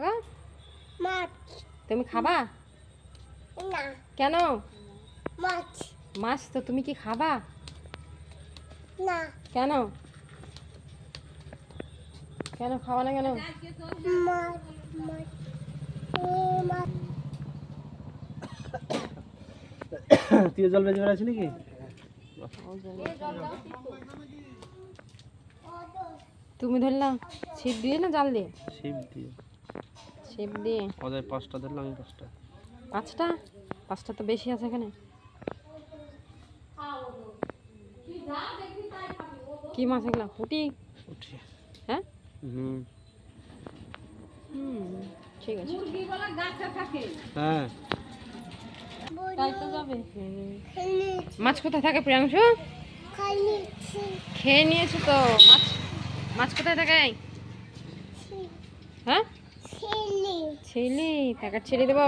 গো মাছ তুমি খাবা না কেন? মাছ মাছ তো তুমি কি খাবা? না কেন কেন খাওয়া না কেন? মাছ মাছ মাছ তুই জল বেজে বেড়াচ্ছি নাকি? তুমি ধরলাম ছিপ দিয়ে না জাল দিয়ে? ছিপ দিয়ে। ছিপ দিয়ে। অজয় 5টা ধরলাম, আমি 5টা। 5টা? 5টা তো বেশি আছে এখানে। কি মাছ এগুলা? পুঁটি? উঠি। হ্যাঁ হুম হুম ঠিক আছে। হ্যাঁ তাই তো যাবে। খেলি মাছ কোথায় থাকে প্রিয়াংশু? খালি খেয়ে নিয়েছো তো মাছ। মাছ কোথায় থাকে? হ্যাঁ খেলি ছেলে তাকে ছেড়ে দেবো।